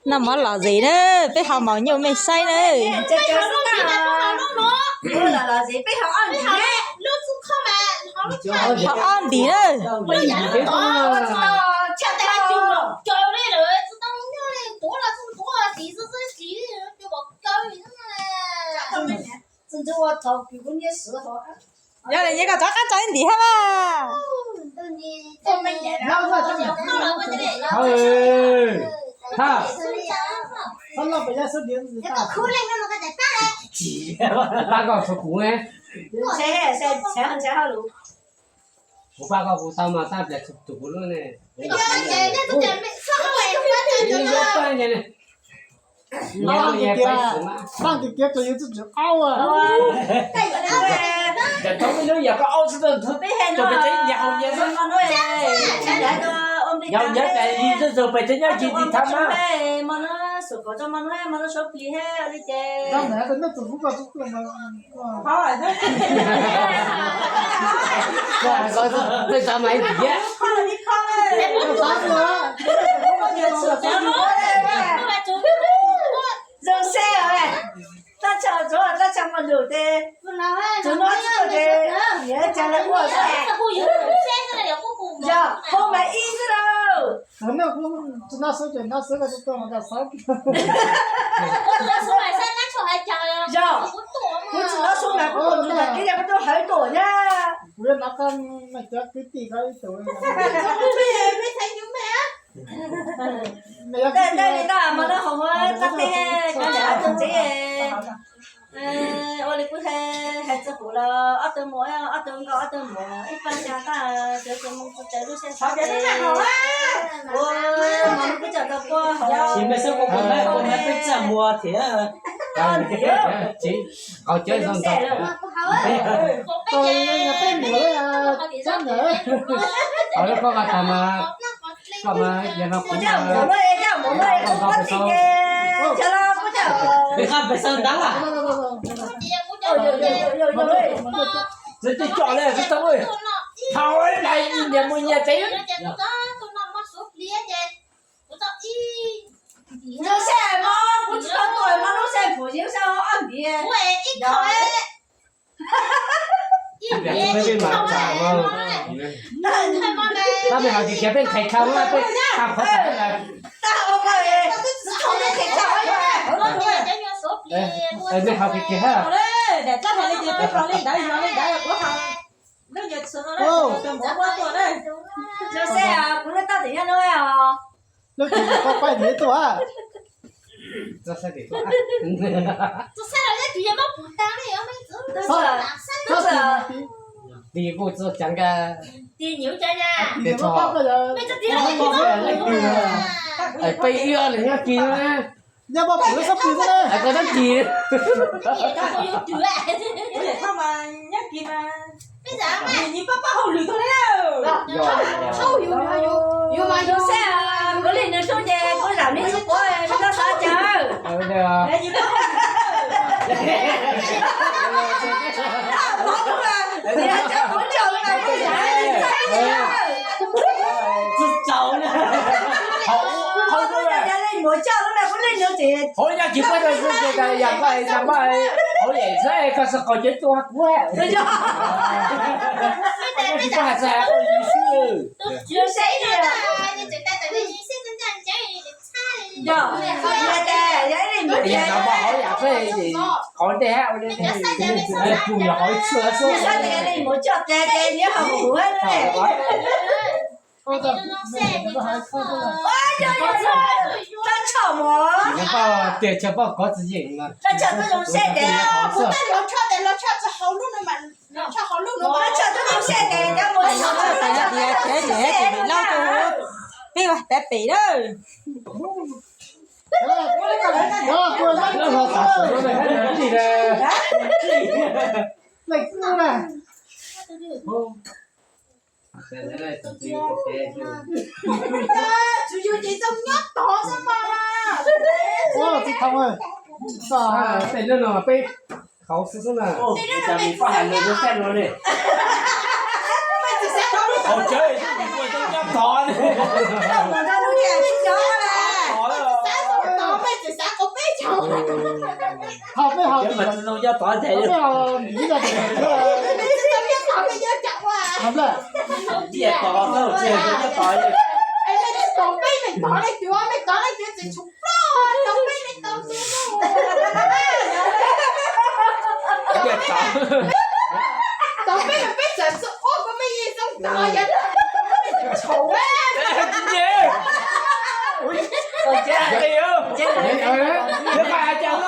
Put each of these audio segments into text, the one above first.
nằm ở lò gì nữa bé họ màu nhiều mày say nữa là gì bé họ ăn gì họ ăn đi nữa giờ này nhớ cả chắc ăn trái đi ha ba ha xong rồi bây giờ số điện gì ta chỉ ba con số cũ nghe của ba con của tao mà tao để chụp chụp luôn này đi vô tay này này放个给有这种凹啊！ giờ trong cái nước giờ có ô sư tử cho phải thấy giàu vậy đó giàu nhất là gì chứ rồi phải thấy nhau gì thì thắm á mà nó sụp có cho mà nó sụp đi hết đi chơi刚才的那只不过就这么，thôi rồi rồi có bây giờ mày gì á dừng xe rồi ta chờ mà đủ thế chúng nó chờ thế nhớ chờ lấy mua xe giờ không phải in nữa đâu 那那手卷那手个就到那个三个， giờ cũng chỉ nó xuống là cũng còn cái này nó hơi tổ nha 不是那个那叫给地个走。đây ta mà nó không tắt thế cái nhà tôi chế ôi đi cũng hay cho phụ là ở từ mỗi ở từ có ở từ mỗi ít ban nhà ta từ từ mình chạy đua xe sáu thế ôi mà nó cứ chờ tao qua chỉ mấy số con này biết chả mua thế chỉ ở chơi xong rồi tôi nhà tên nữa là chắc nữa. ở đó có cả mà giờ nó cũng mỗi nơi không có gì chờ nó có chờ bị không phải sơn đắng à rồi tôi chọn lên tôi xong rồi thôi này nhà mua nhà tí nó xe mà cũng chỉ có tuổi mà nó xe phụ chiếu sao ăn gìไม่เป็นหมาจ่าว่าถ้าไม่เอาจริงๆเป็นไข่ข้าวว่าเป็นข้าวเขาใส่อะไร ta không phải không có thể chào ấyไม่เอาจริงๆฮะ để chắc phải lên tiếp rồi lên đấy của thằng nó nhiệt xuống nó đấy tầm 4 tuổi đây cho xe à cũng là ta tự nhiên thôi à Nó chỉ có quay thế thôi à. 这是的，第一步就讲个 đi nhiều chơi nha 别错， bây giờ đi đâu哎，背一二零要记吗？ 要不不是不是嘞？哎，搁那记， để không mà nhắc kịp mà nhìn bác hậu lười thôi đấy有嘛有xe à có liền được số về có làm đi số của em nó sao chờ对啊， để nhìn bác đi ra chờ hỗ trợ là cái gì 是走呢，好多人。 我叫他们不认得这。 好呀，结婚的是这个养外，好颜色，可是好几多贵。对呀。你爸在好意思。有谁的？有，有的，有的没哎呀，那么好颜色的，好的，我的不要好吃说。你说这个你没叫这个，你好不会嘞。我的那个还错了。咱炒馍。你把对，就把锅子赢了。咱炒这种馅的，不但老炒是好弄的嘛，老炒好弄的嘛。咱炒这种馅的，咱没炒这种馅的。để lau cho biết rồi bé bị đó那老啥时候的？还你的？那个呢？现在来自己的主要你仲一朵啫嘛。哦，这他们啊，被热了被烤死是呢。哦，你家里放寒冷就晒了嘞。好久也是你过中间搞的。我这都点去嚼了。要打起来不了。要你的这个，好的，你也打到，这个要打的。越打。我接下来有，接下来你快点讲咯。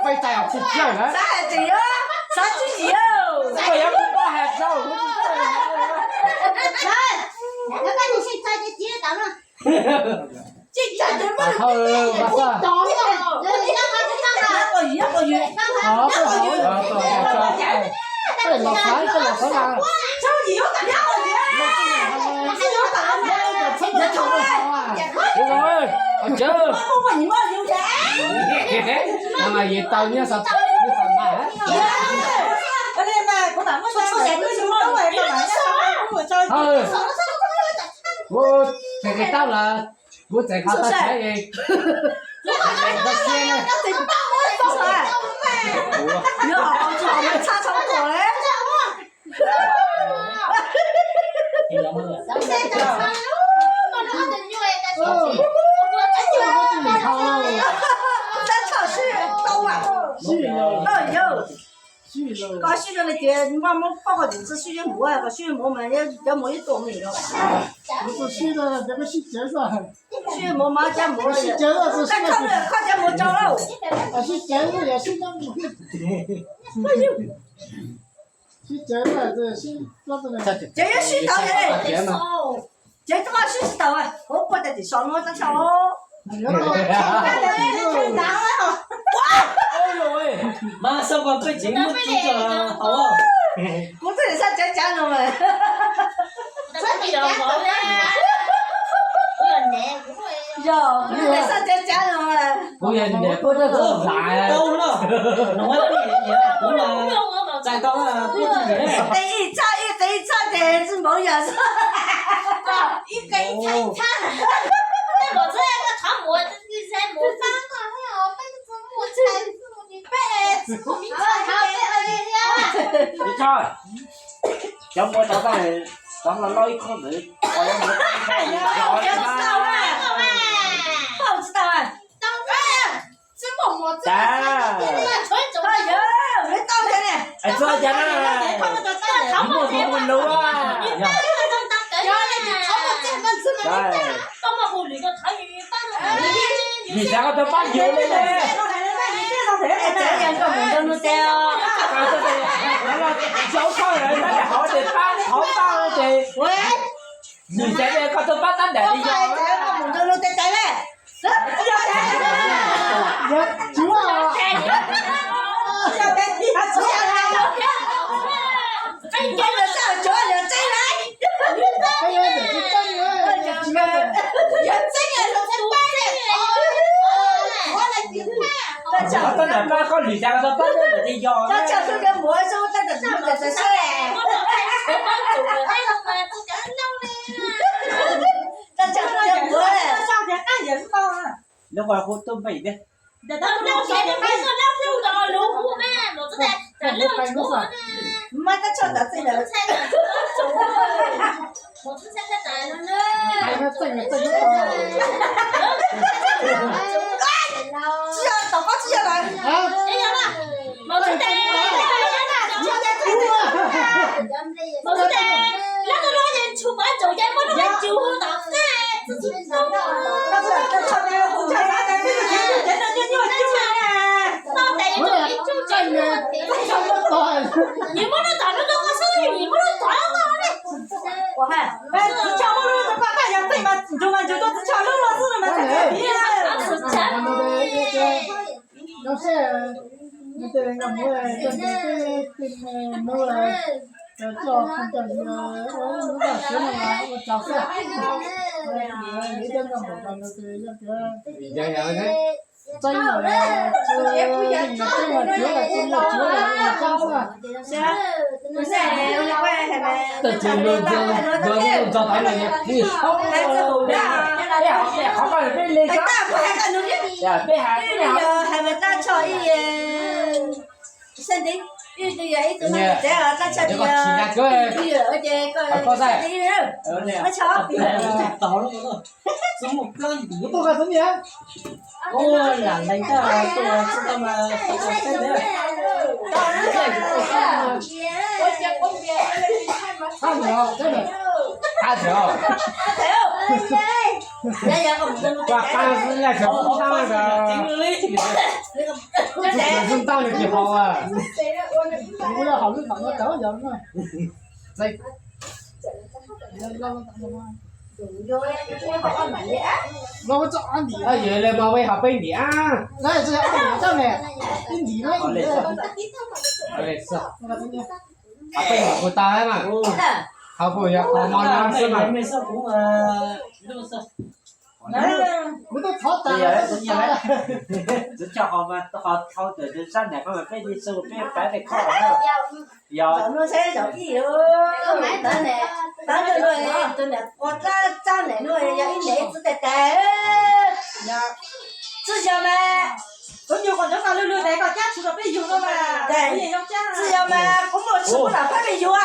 被仔又接之後咧，啥孩子哟？啥子哟？我也不把还手，我然後馬上，一個月。好，對，落水啦，我講阿姐，係咪熱到呢一陣啊？cái này mà của bạn mới ra rồi cứ xuống đâu vậy các bạn nhá chơi我這個到了，我這靠得起嘅，我先咧，你好好做，我们擦窗口嘞。咱超市到啊！哎呦！搞许多的店，我们包个就是许多馍啊，个许多馍嘛，要馍一多没了。不是去的這個是節日，许多馍嘛加馍是的，節日是咱靠着靠家馍招了。是節日也是那麼，是節日這是那個呢？这要许到嘞，这他妈许到啊！我不得的上我的上哦。哎呦喂，马上把背景录制了，好不好？我这里上讲了嘛。哟，你得上讲了嘛。我也你不這個來，到了，弄完你不嘛，再到了不止你。第一餐的是冇人。你看，叫我找到来，咱们捞一口子，好像没看一样。我知道啊。在。哎呦，你到这里。哎，坐下来。你莫说我 lâu 啊。你三個都把油了嘞。这两个门都弄掉。小烤人，那好的搬，好大的。喂。你这边可都把蛋蛋的油。这个门都弄掉嘞。主啊！我真係把個女仔嗰度搬咗嚟啲油。咱叫出个魔术，咱就咱就说嘞。咱叫出个魔嘞。上天干也是到啊。你話好都未的。唔係得出就真係。只要豆包只要來。我看，哎，只敲我了，这把大洋对嘛，就嘛就都只敲了了，是的嘛，才可以啊。有些那个人家不会，就是对没来，叫看叫你我如果学了嘛，我早上，你这个我讲的是那个，洋洋的，真的嘞，这那个真的绝了，真的绝了，真的。是啊，不是，我还没。这就找到了也不好。来自湖南，好把人被勒着，还大块还弄的，呀，被还被好，还没大超一身体。有的呀，一种那个这样，那吃的呀，有而且个身体人，我瞧，倒了我怎么刚一多少多年？哦，两那个多知道吗？真的。差秒，真的。大条，人家个不是哇，当时那小红当那个，真当的挺好啊。我要好日子，我找人嘛。在。我找安迪。啊，原来嘛为好背你啊。那也是安迪上的，印尼那印尼。好嘞，是。啊，背我不打嘛。好不要，好嘛那是嘛。没事，不嘛，就是。我都操蛋了。这叫好嘛，好的，这上两个背的时候背白的靠了。要。咱们才小弟哟，咱呢，咱这个真的，我咱那个要一年只得带，只晓得。tôi nhiều còn cho lừa đấy còn chắc chúng nó bị dùng đâu mà đây只要嘛我们吃不了还没有啊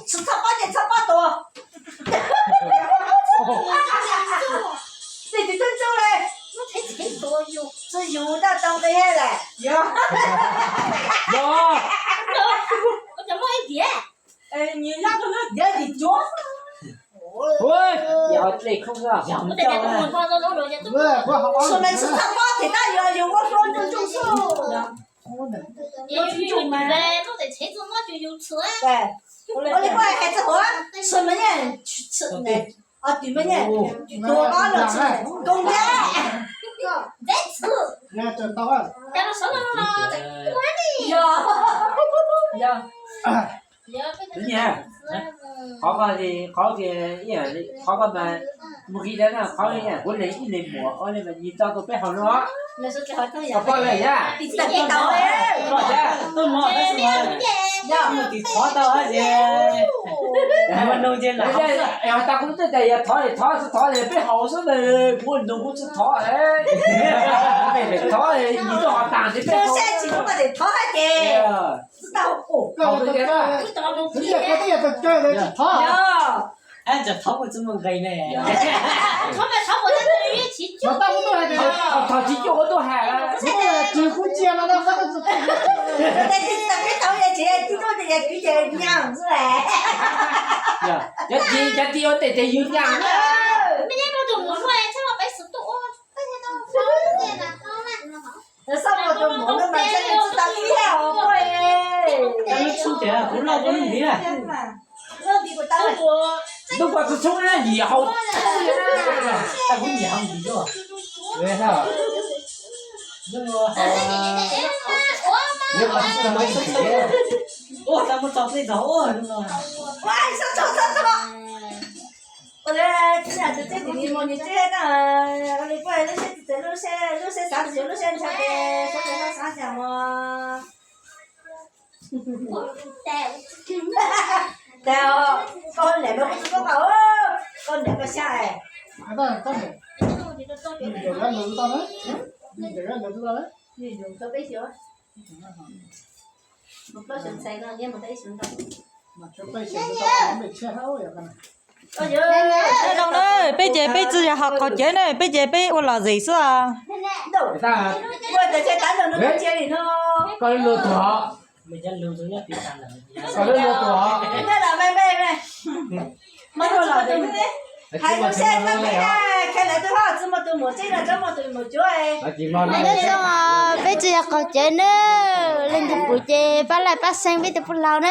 吃差八点差八多你真走嘞我才几多有只有的当的嘞有我怎么一点哎你让他们别你脚喂，要内控啊！我在家跟我放到楼下都。出门吃差八点那有我说就种树有呗，我在车子我就有吃。对，我那个孩子说什么人去吃呢？啊，对么人多大了吃公家。在吃。那真到了。在那上了，在管理。呀。今年，好个的，好个样的，好个嘛，不给的呢，好个样，我来一来摸，我来嘛，你找到背好了。那是最好当呀。我帮了呀。第三天到嘞。多少？都摸的是嘛？要么得拖到而且，我弄进来。哎呀，打工仔在呀，拖是拖的，背好是的，我弄不是拖哎。拖的，你都好打的背好。现在几多得拖还得。知道哦。好的呀。人家这也都这的跑。哎，这掏不怎么给呢？他们超过那个月期就。我大部分还得。他几脚我都喊了。我几乎接了那个是。那这个导演节，最多的也举点娘子嘞。呀，人家要得有娘子。明天我就摸出来，才我白10多，白天到好点了，好了。那上午就摸了嘛，才能知道你了，喂。咱们出去，不老不理了。我比不到我。如果是从人以后，但我娘比较。为啥？那么好啊。你把这么一提。哦，咱们找对找哦，是吧？晚上找什么？我来今天就这地方，你这个我来过来那些在路线啥子就路线条的，说的啥啥嘛？对哦，搞两个不是搞搞哦，搞两个下哎。到底。有人能知道吗？有人能知道吗？你用个背小。我不想猜个，也没得想到。那这背小的没切好呀，可能。Đây đâu đấy, bây giờ bây giờ học có chế này, bây giờ bây giờ là gì sao? Người ta. Tôi tại sao đánh được nó chế thì nó. Có lừa tuổi. Bây giờ lừa tuổi nhất thì sao là? Có lừa tuổi. Đây là mày. Mấy đồ là gì thế? Hai đứa xe nó cái cái này tôi hỏi怎么都没这个，怎么都没追。Nói xong à, bây giờ có chơi nữa, lên từ buổi chơi, bắt lại bắt sang bây giờ bắt lao nữa,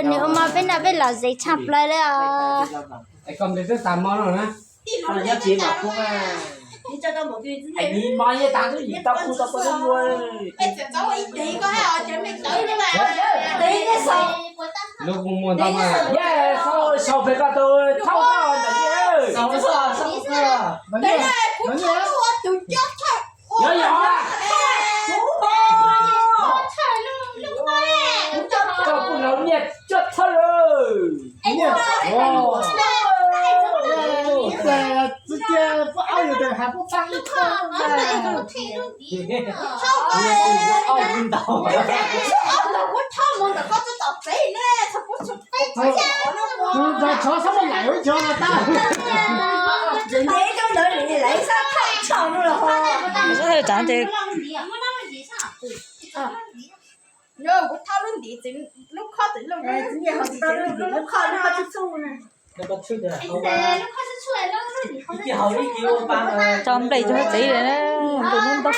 nếu mà bên nào bên là gì chập lại đấy à. Cái con đấy rất tàn món rồi nè. Nó nhấp chỉ mà không à. Đi cho tao một cái gì Anh đi mai vậy tao cái gì tao không tao có đến luôn. Cháu ý tí có hả, chuẩn bị tới đấy mà. Tí cái sao? Lúc muốn tao mà. Yeah, sau phải cả tôi thao thao là gì? Sao sao? Cái này cũng không có tụi chết thôi. Nhớ à? Cho cô nấu nhiệt chất thôi rồi. Wow. 直接不熬对，还不放一颗呢。奥运岛。在桥上面来回桥了，大。人家都能你来上太长了哈。我说他长得。那个吹的好吧？一好一给我搬了。trong đây cho nó chỉ rồi đó, tụi nó